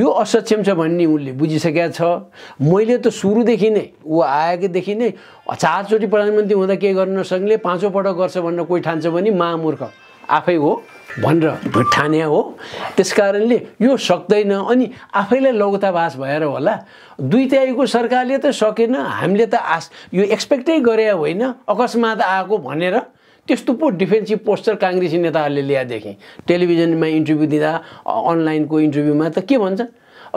यो असक्षम छ भन्ने उनले बुझिसकेका छ। मैले त सुरुदेखि नै ऊ आएकोदेखि नै 4 चोटि प्रधानमन्त्री हुँदा के गर्न नसक्ने 5औं पटक गर्छ भनेर कोही ठान्छ भने महामूर्ख आफै हो भनेर ठाने हो। त्यसकारणले यो सक्दैन। अनि आफैलाई लौताभास भएर होला 2/3 सरकारले त सकेन, हामीले त यो एक्सपेक्टै गरे होइन, अकस्मात आएको भनेर त्यस्तो पो डिफेन्सिभ पोस्चर काङ्ग्रेसी नेताहरूले ल्याए देखेँ। टेलिभिजनमा इन्टरभ्यू दिँदा अनलाइनको इन्टरभ्यूमा त के भन्छ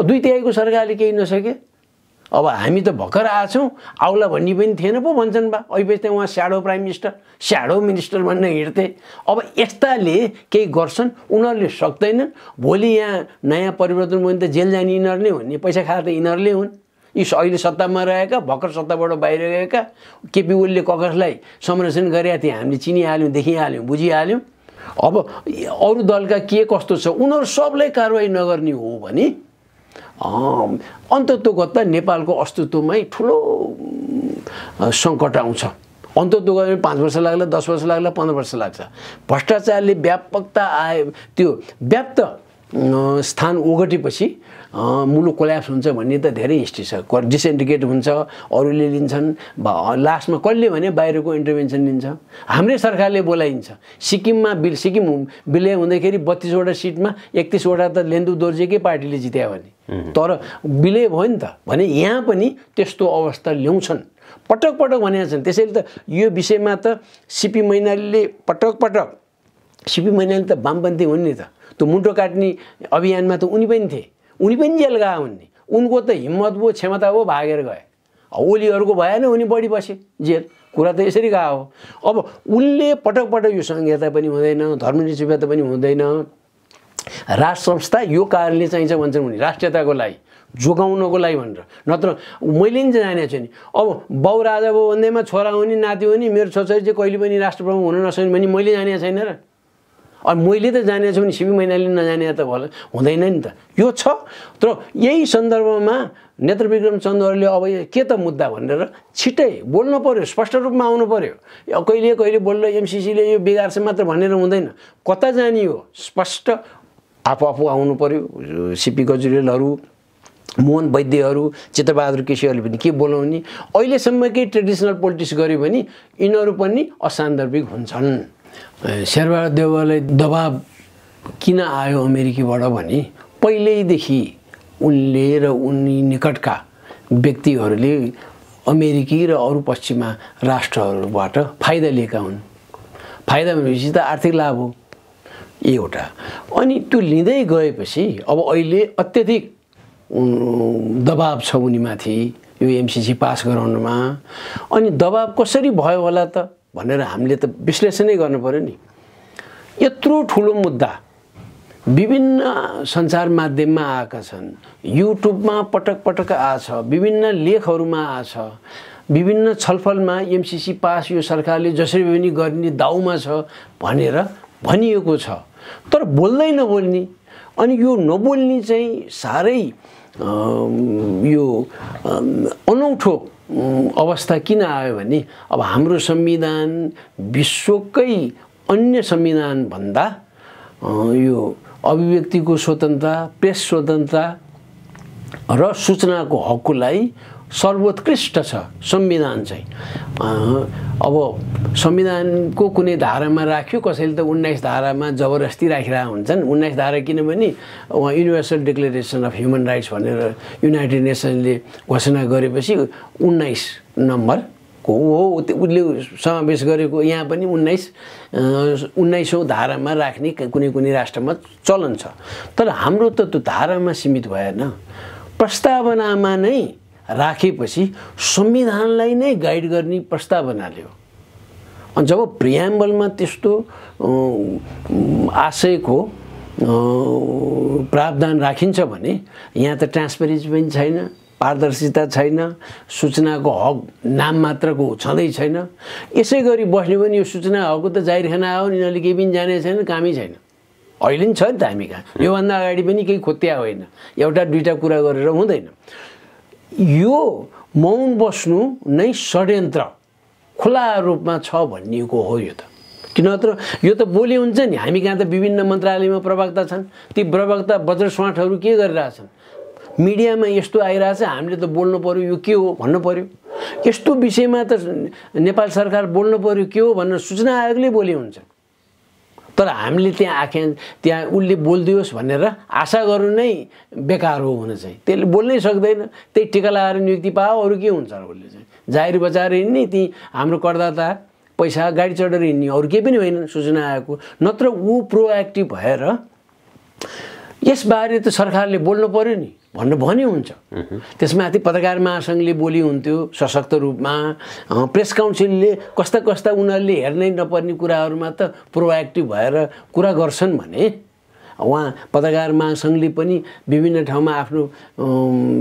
2/3 सरकारले केही नसके, अब हामी त भर्खर आछौँ आउला भन्ने पनि थिएन पो भन्छन् बा। अहिले चाहिँ उहाँ स्याडो मिनिस्टर भन्न हिँड्थे। अब यस्ताले केही गर्छन्, उनीहरूले सक्दैनन्। भोलि यहाँ नयाँ परिवर्तन भयो भने त जेल जाने यिनीहरूले हुन् नि, पैसा खाएर त यिनीहरूले हुन्। यी अहिले सत्तामा रहेका भर्खर सत्ताबाट बाहिर गएका केपी ओलीले ककसलाई संरक्षण गरेका थिए, हामीले चिनिहाल्यौँ, देखिहाल्यौँ, बुझिहाल्यौँ। अब अरू दलका के कस्तो छ उनीहरू सबलाई कारवाही नगर्ने हो भने अन्ततोगत्ता नेपालको अस्तित्वमै ठुलो सङ्कट आउँछ। अन्ततोगत्ता 5 वर्ष लाग्ला, 10 वर्ष लाग्ला, 15 वर्ष लाग्छ। भ्रष्टाचारले व्यापकता आए, त्यो व्याप्त स्थान ओगटेपछि मुलुक कोल्याप्स हुन्छ भन्ने त धेरै हिस्ट्री छ। डिसइन्डिकेट हुन्छ, अरूले लिन्छन्, लास्टमा कसले भने बाहिरको इन्टरभेन्सन लिन्छ। हाम्रै सरकारले बोलाइन्छ। सिक्किम विलय हुँदाखेरि 32वटा सिटमा 31वटा त लेन्दु दोर्जेकै पार्टीले जित्या भने, तर विलय भयो नि त भने यहाँ पनि त्यस्तो अवस्था ल्याउँछन्, पटक पटक भनेका छन्। त्यसैले त यो विषयमा त सिपी मैनालीले सिपी मैनाली त वामपन्थी हुन् नि त, त्यो मुन्टो काट्ने अभियानमा त उनी पनि थिए, उनी पनि जेल गए हुन् नि। उनको त हिम्मत भयो, क्षमता भयो, भागेर गए। ओलीहरूको भएन, उनी बढी बसे जेल। कुरा त यसरी गएको हो। अब उनले पटक पटक यो संहिता पनि हुँदैन, धर्मनिरपेक्षता पनि हुँदैन, राष्ट्र संस्था यो कारणले चाहिन्छ भन्छन् उनी, राष्ट्रियताको लागि जोगाउनको लागि भनेर। नत्र मैले नि जानेको छु नि, अब बाउ राजा भयो भन्दैमा छोरा हुने नाति हुने, मेरो छोरी चाहिँ कहिले पनि राष्ट्रप्रमुख हुन नसक्ने भने मैले जानेको छैन र। अब मैले त जानेको छु भने सिपी मैनालीले नजाने त भला हुँदैन नि त। यो छ। तर यही सन्दर्भमा नेत्रविक्रम चन्दहरूले अब के त मुद्दा भनेर छिट्टै बोल्नु पर्यो, स्पष्ट रूपमा आउनु पर्यो। कहिले बोल्न एमसीसीले यो बिगार्छ मात्र भनेर हुँदैन, कता जाने हो स्पष्ट आफू आउनु पर्यो। सिपी गजुरेलहरू, मोहन वैद्यहरू, चित्रबहादुर केसीहरूले पनि के बोलाउने। अहिलेसम्मकै ट्रेडिसनल पोलिटिक्स गऱ्यो भने यिनीहरू पनि असान्दर्भिक हुन्छन्। शेरबहादुर देउवालाई दबाब किन आयो अमेरिकीबाट भने पहिल्यैदेखि उनले र उनी निकटका व्यक्तिहरूले अमेरिकी र अरू पश्चिमा राष्ट्रहरूबाट फाइदा लिएका हुन्। फाइदा भनेपछि त आर्थिक लाभ हो एउटा। अनि त्यो लिँदै गएपछि अब अहिले अत्यधिक दबाब छ उनीमाथि यो एमसीसी पास गराउनमा। अनि दबाब कसरी भयो होला त भनेर हामीले त विश्लेषणै गर्नु पर्यो नि। यत्रो ठुलो मुद्दा विभिन्न सञ्चार माध्यममा आएका छन्, युट्युबमा पटक पटक आछ, विभिन्न लेखहरूमा आछ, विभिन्न छलफलमा एमसीसी पास यो सरकारले जसरी पनि गर्ने दाउमा छ भनेर भनिएको छ। तर बोल्दै नबोल्ने, अनि यो नबोल्ने चाहिँ साह्रै यो अनौठो अवस्था किन आयो भने अब हाम्रो संविधान विश्वकै अन्य संविधान भन्दा यो अभिव्यक्तिको स्वतन्त्रता, प्रेस स्वतन्त्रता र सूचनाको हकलाई सर्वोत्कृष्ट छ संविधान चाहिँ। अब संविधानको कुनै धारामा राख्यो, कसैले त 19 धारामा जबरजस्ती राखिरहेका हुन्छन्। 19 धारा किनभने उहाँ universal declaration of human rights भनेर युनाइटेड नेसनले घोषणा गरेपछि 19 नम्बरको हो उसले समावेश गरेको। यहाँ पनि 19औं धारामा राख्ने कुनै राष्ट्रमा चलन छ। तर हाम्रो त त्यो धारामा सीमित भएन, प्रस्तावनामा नै राखेपछि संविधानलाई नै गाइड गर्ने प्रस्तावना ल्यायो। अनि जब प्रियाम्बलमा त्यस्तो आशयको प्रावधान राखिन्छ भने यहाँ त ट्रान्सपेरेन्सी पनि छैन, पारदर्शिता छैन, सूचनाको हक नाम मात्रको छँदै छैन। यसै गरी बस्ने पनि यो सूचना हकको त जाहिरखाना हो, यिनीहरूले केही पनि जानेको छैन, कामै छैन। अहिले नि छ नि त हामी कहाँ, योभन्दा अगाडि पनि केही खोत्या होइन, एउटा दुईटा कुरा गरेर हुँदैन। यो मौन बस्नु नै षड्यन्त्र खुला रूपमा छ भनिएको हो यो त। किनत्र यो त बोली हुन्छ नि, हामी कहाँ त विभिन्न मन्त्रालयमा प्रवक्ता छन्, ती प्रवक्ता वज्रस्वाटहरू के गरिरहेछन्, मिडियामा यस्तो आइरहेछ हामीले त बोल्नु पर्यो यो के हो भन्नु पर्यो यस्तो विषयमा त नेपाल सरकार बोल्नु पर्यो के हो भनेर सूचना आयोगले बोले हुन्छ तर हामीले त्यहाँ त्यहाँ उसले बोलिदियोस् भनेर आशा गर्नु नै बेकार हो हुन चाहिँ त्यसले बोल्नै सक्दैन त्यही टिका लगाएर नियुक्ति पाओ अरू के हुन्छ र उसले चाहिँ जाहिर बचाएर हिँड्ने ती हाम्रो करदाता पैसा गाडी चढेर हिँड्ने अरू केही पनि होइन सूचना आयोगको नत्र ऊ प्रोएक्टिभ भएर यसबारे त सरकारले बोल्नु पर्यो नि भन्नु भन्यो हुन्छ त्यसमाथि पत्रकार महासङ्घले बोली हुन्थ्यो सशक्त रूपमा प्रेस काउन्सिलले कस्ता कस्ता उनीहरूले हेर्नै नपर्ने कुराहरूमा त प्रोएक्टिभ भएर कुरा गर्छन् भने उहाँ पत्रकार महासङ्घले पनि विभिन्न ठाउँमा आफ्नो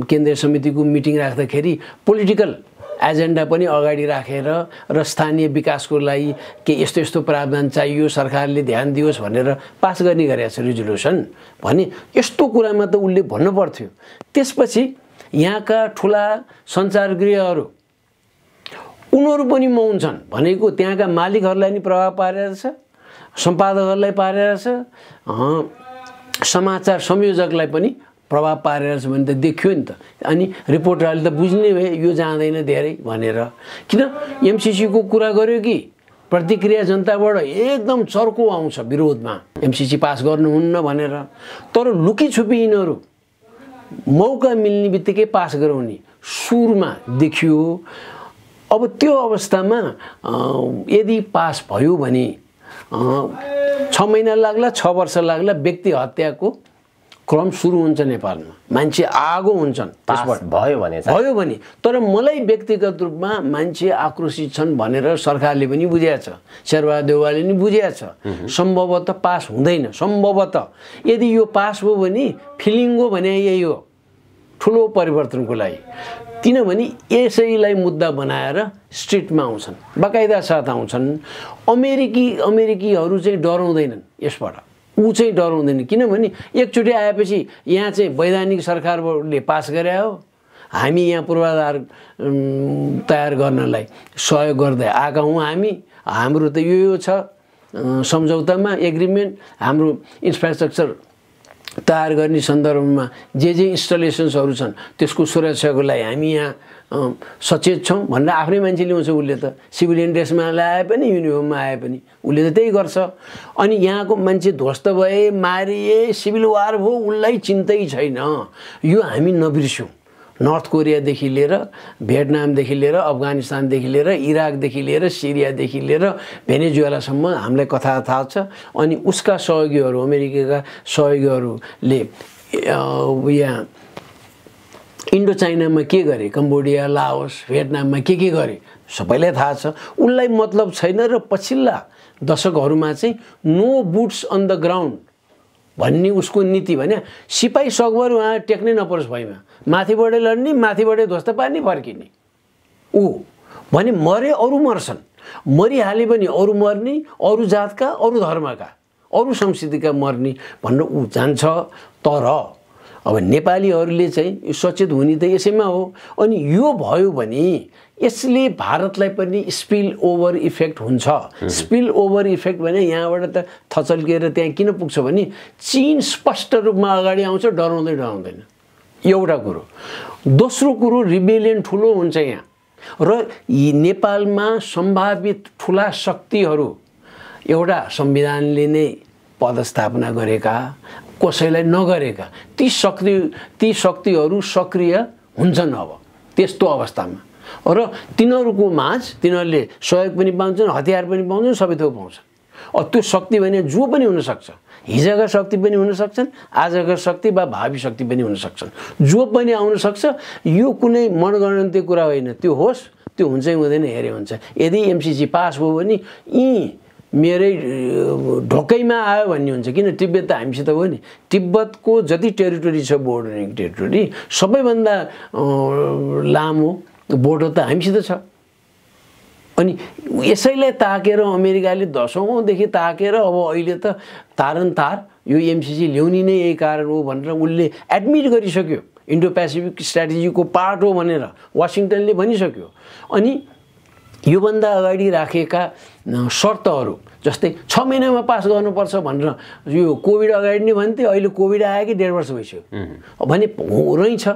केन्द्रीय समितिको मिटिङ राख्दाखेरि पोलिटिकल एजेन्डा पनि अगाडि राखेर र स्थानीय विकासको लागि के यस्तो यस्तो प्रावधान चाहियो सरकारले ध्यान दियोस् भनेर पास गर्ने गरेको छ रिजोल्युसन भने यस्तो कुरामा त उसले भन्नु पर्थ्यो त्यसपछि यहाँका ठुला सञ्चारगृहहरू उनीहरू पनि मौन छन् भनेको त्यहाँका मालिकहरूलाई नि प्रभाव पारेको छ सम्पादकहरूलाई पारेको छ समाचार संयोजकलाई पनि प्रभाव पारेर छ भने त देखियो नि त अनि रिपोर्टरले त बुझ्ने भए यो जाँदैन धेरै भनेर किन एमसीसीको कुरा गर्यो कि प्रतिक्रिया जनताबाट एकदम चर्को आउँछ विरोधमा एमसीसी पास गर्नुहुन्न भनेर तर लुकी छुपी यिनीहरू मौका मिल्ने बित्तिकै पास गराउने सुरमा देखियो अब त्यो अवस्थामा यदि पास भयो भने 6 महिना लाग्ला 6 वर्ष लाग्ला व्यक्ति हत्याको क्रम सुरु हुन्छ नेपालमा मान्छे आगो हुन्छन् त्यसबाट भयो भने तर मलाई व्यक्तिगत रूपमा मान्छे आक्रोशित छन् भनेर सरकारले पनि बुझेको छ शेरबहादुर देउवाले पनि बुझेको छ सम्भवतः पास हुँदैन सम्भवतः यदि यो पास भयो भने फिलिङ हो भने यही हो ठुलो परिवर्तनको लागि किनभने यसैलाई मुद्दा बनाएर स्ट्रिटमा आउँछन् बाकायदा साथ आउँछन् अमेरिकीहरू चाहिँ डराउँदैनन् यसबाट ऊ चाहिँ डराउँदैन किनभने एकचोटि आएपछि यहाँ चाहिँ वैधानिक सरकारले पास गरे हो हामी यहाँ पूर्वाधार तयार गर्नलाई सहयोग गर्दै आएका हौँ हाम्रो त यो छ सम्झौतामा एग्रिमेन्ट हाम्रो इन्फ्रास्ट्रक्चर तयार गर्ने सन्दर्भमा जे इन्स्टलेसन्सहरू छन् त्यसको सुरक्षाको लागि हामी यहाँ सचेत छौँ भनेर आफ्नै मान्छे ल्याउँछ उसले त सिभिलियन ड्रेसमा ल्याए पनि युनिफर्ममा आए पनि उसले त त्यही गर्छ अनि यहाँको मान्छे ध्वस्त भए मारिए सिभिल वार भयो उसलाई चिन्तै छैन यो हामी नबिर्स्यौँ नर्थ कोरियादेखि लिएर भियतनामदेखि लिएर अफगानिस्तानदेखि लिएर इराकदेखि लिएर सिरियादेखि लिएर भेनेजुएलासम्म हामीलाई कथा थाहा छ अनि उसका सहयोगीहरू अमेरिकाका सहयोगीहरूले यहाँ इन्डो चाइनामा के गरे कम्बोडिया लाओस भियतनाममा के गरे सबैलाई थाहा छ उसलाई मतलब छैन र पछिल्ला दशकहरूमा चाहिँ no boots on the ground भन्ने उसको नीति भने सिपाही सकभर उहाँ टेक्नै नपरोस् भइमा माथिबाटै लड्ने माथिबाटै ध्वस्त पार्ने फर्किने ऊ भने मरे अरू मर्छन् मरिहाले पनि अरू मर्ने अरू जातका अरू धर्मका अरू संस्कृतिका मर्ने भनेर ऊ जान्छ तर अब नेपालीहरूले चाहिँ सचेत हुने त यसैमा हो अनि यो भयो भने यसले भारतलाई पनि स्पिल ओभर इफेक्ट हुन्छ स्पिल ओभर इफेक्ट भने यहाँबाट त थचल्किएर त्यहाँ किन पुग्छ भने चीन स्पष्ट रूपमा अगाडि आउँछ डराउँदैन एउटा कुरो दोस्रो कुरो रिबेलियन ठुलो हुन्छ यहाँ र यी नेपालमा सम्भावित ठुला शक्तिहरू एउटा संविधानले नै पदस्थापना गरेका कसैलाई नगरेका ती शक्तिहरू सक्रिय हुन्छन् अब त्यस्तो अवस्थामा र तिनीहरूको माझ तिनीहरूले सहयोग पनि पाउँछन् हतियार पनि पाउँछन् सबै थोक पाउँछन् त्यो शक्ति भने जो पनि हुनसक्छ हिजोका शक्ति पनि हुन सक्छन् आजका शक्ति वा भावी शक्ति पनि हुन सक्छन् जो पनि आउन सक्छ यो कुनै मनगणन्तीय कुरा होइन त्यो होस् त्यो हुन्छ हुँदैन हेरे हुन्छ यदि एमसीसी पास भयो भने मेरै ढोकैमा आयो भन्ने हुन्छ किन तिब्बत त हामीसित हो नि तिब्बतको जति टेरिटोरी छ बोर्डरिङ टेरिटोरी सबैभन्दा लामो बोर्डर त हामीसित छ अनि यसैलाई ताकेर अमेरिकाले दशौँदेखि ताकेर अब अहिले त तारनतार यो एमसीसी ल्याउने नै यही कारण हो भनेर उसले एडमिट गरिसक्यो इन्डो पेसिफिक स्ट्र्याटेजीको पार्ट हो भनेर वासिङटनले भनिसक्यो अनि योभन्दा अगाडि राखेका शर्तहरू जस्तै 6 महिनामा पास गर्नुपर्छ भनेर यो कोभिड अगाडि नै भन्थे, अहिले कोभिड आयो कि 1.5 वर्ष भइसक्यो भने रहेछ।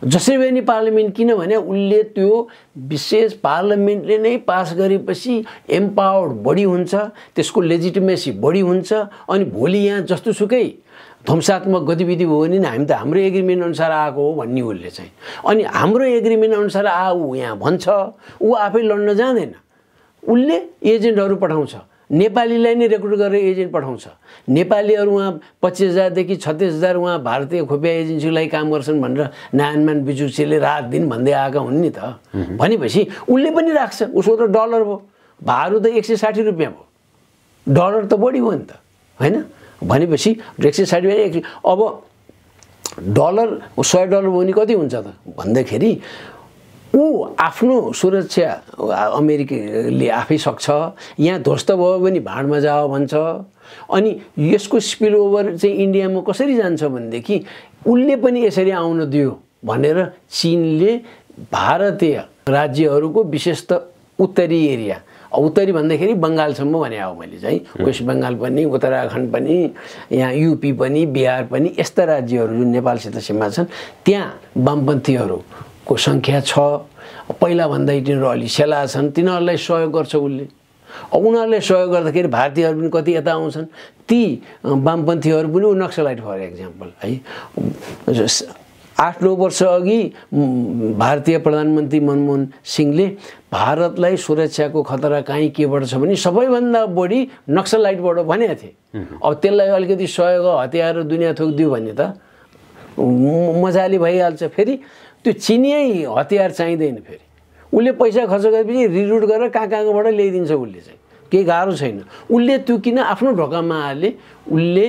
जसरी पनि पार्लिमेन्ट, किनभने उसले त्यो विशेष पार्लिमेन्टले नै पास गरेपछि एम्पावर्ड बढी हुन्छ, त्यसको लेजिटिमेसी बढी हुन्छ। अनि भोलि यहाँ जस्तोसुकै ध्वंसात्मक गतिविधि भयो भने हामी त हाम्रो एग्रिमेन्ट अनुसार आएको हो भन्ने उसले चाहिँ। अनि हाम्रो एग्रिमेन्ट अनुसार ऊ यहाँ भन्छ, ऊ आफै लड्न जाँदैन, उसले एजेन्टहरू पठाउँछ, नेपालीलाई नै रेक्रुट गरेर एजेन्ट पठाउँछ। नेपालीहरू उहाँ 25,000 देखि 36,000 उहाँ भारतीय खुफिया एजेन्सीको लागि काम गर्छन् भनेर नारायणमान बिजुक्सीले रात दिन भन्दै आएका हुन् नि त। भनेपछि उसले पनि राख्छ, उसको त डलर भयो, भारू त 160 रुपियाँ भयो, डलर त बढी भयो नि त, होइन? भनेपछि 160 अब डलर $100 भयो भने कति हुन्छ त भन्दाखेरि ऊ आफ्नो सुरक्षा अमेरिकाले आफै सक्छ। यहाँ ध्वस्त भयो भने भाडमा जाओ भन्छ। अनि यसको स्पिल ओभर चाहिँ इन्डियामा कसरी जान्छ भनेदेखि उसले पनि यसरी आउन दियो भनेर चीनले भारतीय राज्यहरूको विशेषत उत्तरी एरिया, उत्तरी भन्दाखेरि बङ्गालसम्म भने हो मैले चाहिँ, वेस्ट बङ्गाल पनि, उत्तराखण्ड पनि, यहाँ युपी पनि, बिहार पनि, यस्ता राज्यहरू जुन नेपालसित सीमा छन् त्यहाँ वामपन्थीहरूको सङ्ख्या छ। पहिलाभन्दा तिनीहरू अलि सेला छन्, तिनीहरूलाई सहयोग गर्छ उसले। अब उनीहरूले सहयोग गर्दाखेरि भारतीयहरू पनि कति यता आउँछन्, ती वामपन्थीहरू पनि नक्सलाइट फर एक्जाम्पल है। 8-9 वर्ष अघि भारतीय प्रधानमन्त्री मनमोहन सिंहले भारतलाई सुरक्षाको खतरा कहीँ केबाट छ भने सबैभन्दा बढी नक्सलाइटबाट भनेका थिए। अब त्यसलाई अलिकति सहयोग हतियार दुनियाँ थोकिदियो भने त मजाले भइहाल्छ। फेरि त्यो चिनियै हतियार चाहिँदैन, फेरि उसले पैसा खर्च गरेपछि रिरुट गरेर कहाँबाट ल्याइदिन्छ उसले चाहिँ, केही गाह्रो छैन। उसले त्यो किन आफ्नो ढोकामा हाले, उसले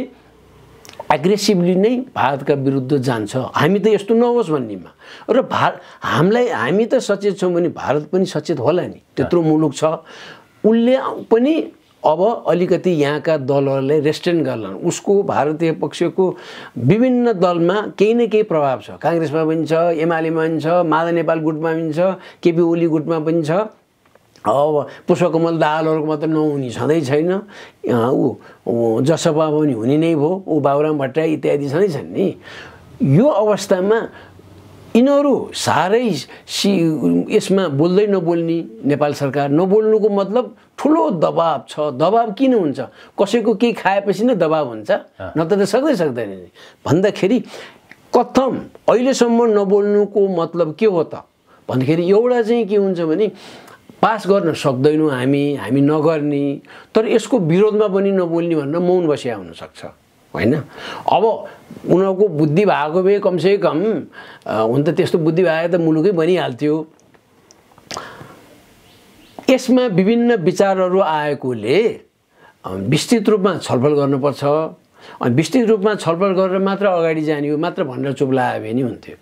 एग्रेसिभली नै भारतका विरुद्ध जान्छ। हामी त यस्तो नहोस् भन्नेमा र हामी त सचेत छौँ भने भारत पनि सचेत होला नि, त्यत्रो मुलुक छ। उसले पनि अब अलिकति यहाँका दलहरूलाई रेस्ट्रेन गर्लान्। उसको भारतीय पक्षको विभिन्न दलमा केही न केही प्रभाव छ, काङ्ग्रेसमा पनि छ, एमालेमा पनि छ, माधव नेपाल गुटमा पनि छ, केपी ओली गुटमा पनि छ। अब पुष्पकमल दाहालहरूको मात्र नहुने छँदै छैन, ऊ जसपा पनि हुने नै भयो, ऊ बाबुराम भट्टराई इत्यादि छँदैछन् नि। यो अवस्थामा यिनीहरू साह्रै यसमा बोल्दै नबोल्ने, नेपाल सरकार नबोल्नुको मतलब ठुलो दबाब छ। दबाब किन हुन्छ? कसैको केही खाएपछि नै दबाब हुन्छ, नत्र त सक्दैन नि। भन्दाखेरि कथम अहिलेसम्म नबोल्नुको मतलब के हो त भन्दाखेरि एउटा चाहिँ के हुन्छ भने पास गर्न सक्दैनौँ हामी नगर्ने, तर यसको विरोधमा पनि नबोल्ने भनेर मौन बसिया हुनसक्छ, होइन? अब उनीहरूको बुद्धि भएको भए कमसेकम हुन त त्यस्तो बुद्धि भए त मुलुकै बनिहाल्थ्यो। यसमा विभिन्न विचारहरू आएकोले विस्तृत रूपमा छलफल गर्नुपर्छ। अनि विस्तृत रूपमा छलफल गरेर मात्र अगाडि जाने हो मात्र भनेर चुप लाग्यो भने हुन्थ्यो।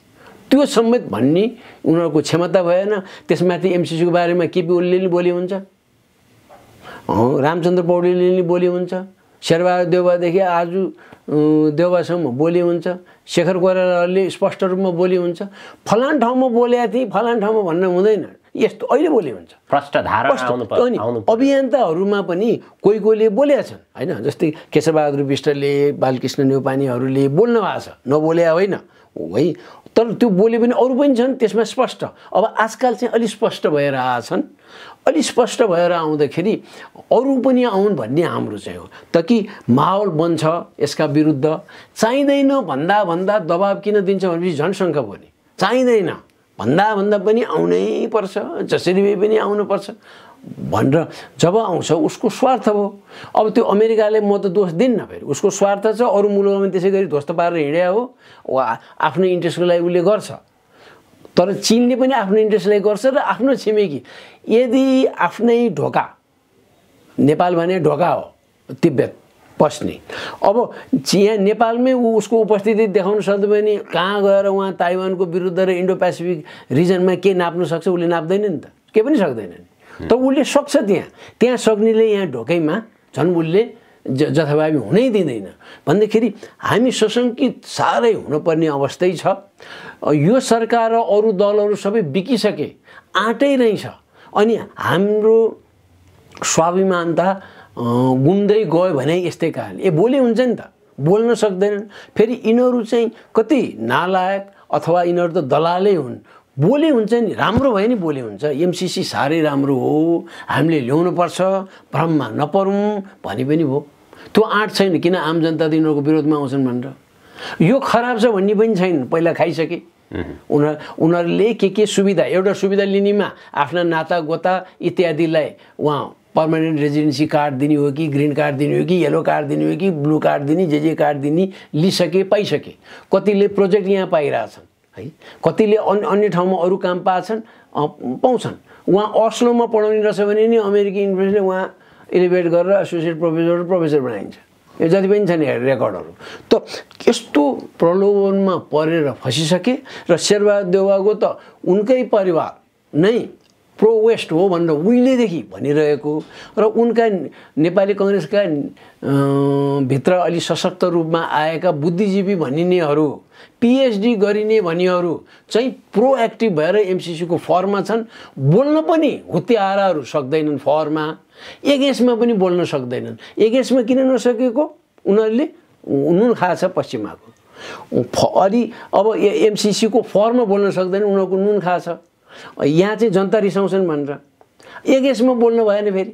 त्यो समेत भन्ने उनीहरूको क्षमता भएन। त्यसमाथि एमसिसीको बारेमा केपी ओलीले बोले हुन्छ, रामचन्द्र पौडेलले नि बोले हुन्छ, शेरबहादुर देउवादेखि आज देउवासम्म बोले हुन्छ, शेखर कोइरालाले स्पष्ट रूपमा बोले हुन्छ। फलान ठाउँमा बोलेका थिए, फलान ठाउँमा भन्न हुँदैन, यस्तो अहिले बोले हुन्छ। प्रष्ट धारणा आउनु अभियन्ताहरूमा पनि कोहीले बोलेका छन्, होइन? जस्तै केशरबहादुर विष्टले, बालकृष्ण न्यौपानेहरूले बोल्नु भएको छ, नबोले होइन है, तर त्यो बोले पनि अरू पनि छन् त्यसमा स्पष्ट। अब आजकल चाहिँ अलि स्पष्ट भएर आएछन्। अलि स्पष्ट भएर आउँदाखेरि अरू पनि आउन् भन्ने हाम्रो चाहिँ हो, ताकि माहौल बन्छ यसका विरुद्ध। चाहिँदैन भन्दा दबाब किन दिन्छ भनेपछि झन् शङ्का भयो नि। चाहिँदैन भन्दा पनि आउनै पर्छ, जसरी भए पनि आउनुपर्छ भनेर जब आउँछ उसको स्वार्थ हो। अब त्यो अमेरिकाले म त दोष दिन्न, फेरि उसको स्वार्थ छ। अरू मुलुकमा त्यसै गरी ध्वस्त पारेर हिँड्या हो, आफ्नो इन्ट्रेस्टको लागि उसले गर्छ। तर चीनले पनि आफ्नो इन्ट्रेस्टलाई गर्छ र आफ्नो छिमेकी यदि आफ्नै ढोका, नेपाल भने ढोका हो तिब्बत पस्ने, अब यहाँ नेपालमै उसको उपस्थिति देखाउन सक्यो भने कहाँ गएर उहाँ ताइवानको विरुद्ध र इन्डो पेसिफिक रिजनमा के नाप्न सक्छ? उसले नाप्दैन नि त, केही पनि सक्दैन नि। तर उसले सक्छ, त्यहाँ सक्नेले यहाँ ढोकैमा झन् उसले जथाभावी हुनै दिँदैन। भन्दाखेरि हामी सशङ्कित साह्रै हुनुपर्ने अवस्थै छ। यो सरकार र अरू दलहरू सबै बिकिसके, आँटै रहेछ। अनि हाम्रो स्वाभिमानता गुम्दै गयो भने यस्तै कारणले भोलि हुन्छ नि त, बोल्न सक्दैनन्। फेरि यिनीहरू चाहिँ कति नालायक अथवा यिनीहरू त दलालै हुन्। बोली हुन्छ नि, राम्रो भयो नि बोली हुन्छ। एमसीसी साह्रै राम्रो हो, हामीले ल्याउनुपर्छ, भ्रममा नपरौँ भने पनि भयो। त्यो आँट छैन, किन आम जनता त यिनीहरूको विरोधमा आउँछन् भनेर। यो खराब छ भन्ने पनि छैन, पहिला खाइसके। उनीहरूले के सुविधा, एउटा सुविधा लिनेमा आफ्ना नाता गोता इत्यादिलाई उहाँ पर्मानेन्ट रेजिडेन्सी कार्ड दिने हो कि ग्रीन कार्ड दिने हो कि येलो कार्ड दिने हो कि ब्लू कार्ड दिने, जे कार्ड दिने लिइसके, पाइसके। कतिले प्रोजेक्ट यहाँ पाइरहेछन् है, कतिले अन्य ठाउँमा अरू काम पाछन्, पाउँछन्। उहाँ अस्लोमा पढाउने रहेछ भने नि अमेरिकी युनिभर्सिटीले उहाँ एलिभेट गरेर एसोसिएट प्रोफेसर बनाइन्छ। यो जति पनि छ नि रेकर्डहरू। त यस्तो प्रलोभनमा परेर फसिसके र शेरबहादुर देउवाको त उनकै परिवार नै प्रो वेस्ट हो भनेर उहिलेदेखि भनिरहेको र उनका नेपाली कङ्ग्रेसका भित्र अलि सशक्त रूपमा आएका बुद्धिजीवी भनिनेहरू, पिएचडी गरिने भनिनेहरू चाहिँ प्रोएक्टिभ भएर एमसीसीको फर्ममा छन्। बोल्न पनि हुत्याराहरू सक्दैनन्, फर्ममा एगेन्स्टमा पनि बोल्न सक्दैनन्। एगेन्स्टमा किन नसकेको? उनीहरूले नुन खाछ पश्चिमाको। अलि अब एमसीसीको फर्ममा बोल्न सक्दैन, उनीहरूको नुन खाछ। यहाँ चाहिँ जनता रिसाउँछन् भनेर एगेन्स्टमा बोल्नु भएन। फेरि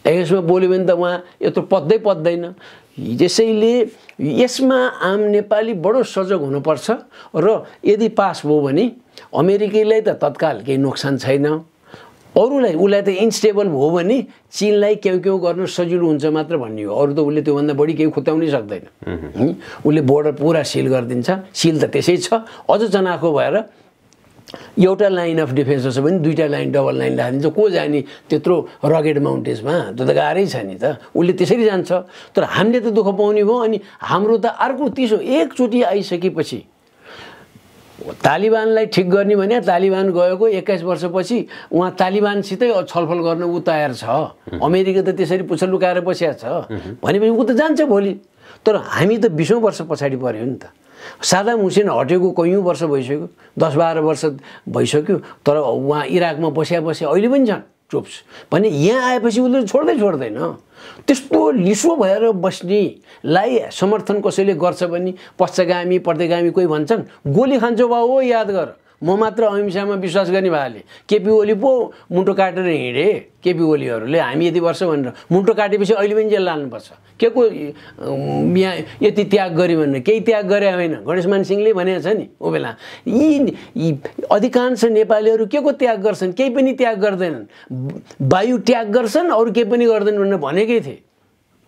एगेन्स्टमा बोल्यो भने त उहाँ यत्रो पत्दैन। त्यसैले यसमा आम नेपाली बडो सजग हुनुपर्छ र यदि पास भयो भने अमेरिकीलाई त तत्काल केही नोक्सान छैन, अरूलाई उसलाई त इन्स्टेबल भयो भने चीनलाई क्याउ गर्न सजिलो हुन्छ मात्र भन्ने हो। अरू त उसले त्योभन्दा बढी केही खुत्याउनै सक्दैन। उसले बोर्डर पुरा सिल गरिदिन्छ। सिल त त्यसै छ, अझ चनाखो भएर एउटा लाइन अफ डिफेन्स छ भने दुईटा लाइन डबल लाइन राखिदिन्छ। को जाने त्यत्रो रगेड माउन्टेन्समा, त्यो त गाह्रै छ नि त। उसले त्यसरी जान्छ। तर हामीले त दुःख पाउने भयो। अनि हाम्रो त अर्को तीसो एकचोटि आइसकेपछि तालिबानलाई ठिक गर्ने भने तालिबान गएको 21 वर्षपछि उहाँ तालिबानसितै छलफल गर्न ऊ तयार छ। अमेरिका त त्यसरी पुच्छर लुकाएर बसेको छ भनेपछि ऊ त जान्छ भोलि। तर हामी त 20औं वर्ष पछाडि पर्यो नि त। सादाम हुसेन हटेको कैयौँ वर्ष भइसक्यो, 10-12 वर्ष भइसक्यो। तर उहाँ इराकमा बस्या अहिले पनि छन् ट्रुप्स भने यहाँ आएपछि उसले छोड्दैन। त्यस्तो लिसो भएर बस्नेलाई समर्थन कसैले गर्छ भने पश्चगामी प्रतिगामी कोही भन्छन् गोली खान्छौ बा हो, याद गर म मात्र अहिंसामा विश्वास गर्ने भएले केपी ओली पो मुन्टो काटेर हिँडे। केपी ओलीहरूले हामी यति वर्ष भनेर मुन्टो काटेपछि अहिले पनि जेल लानुपर्छ। के को यहाँ यति त्याग गऱ्यो भनेर केही त्याग गरे होइन। गणेशमान सिंहले भनेको छ नि ऊ बेला, यी अधिकांश नेपालीहरू के को त्याग गर्छन्? केही पनि त्याग गर्दैनन्। वायु त्याग गर्छन्, अरू केही पनि गर्दैनन् भनेर भनेकै थिए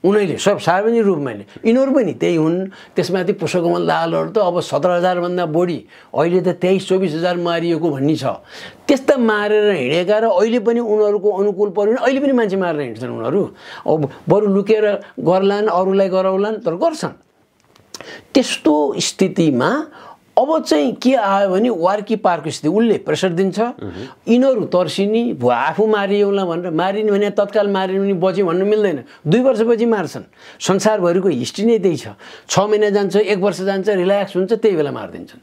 उनीहरूले सब सार्वजनिक रूपमा। यिनीहरू पनि त्यही हुन्। त्यसमाथि पुष्पकमल दाहालहरू त अब 17,000 भन्दा बढी, अहिले त 23-24,000 मारिएको भन्ने छ। त्यस्ता मारेर हिँडेका र अहिले पनि उनीहरूको अनुकूल पर्यो भने अहिले पनि मान्छे मारेर हिँड्छन् उनीहरू। अब बरु लुकेर गर्लान्, अरूलाई गराउलान्, तर गर्छन्। त्यस्तो स्थितिमा अब चाहिँ के आयो भने वार्की पार्को स्थिति। उसले प्रेसर दिन्छ, यिनीहरू तर्सिनी भुवा आफू मारिएला भनेर। मारिने भने तत्काल मारिने भने बच्यो भन्नु मिल्दैन। 2 वर्षपछि मार्छन्। संसारभरिको हिस्ट्री नै त्यही छ। 6 महिना जान्छ, 1 वर्ष जान्छ, रिल्याक्स हुन्छ, त्यही बेला मारिदिन्छन्।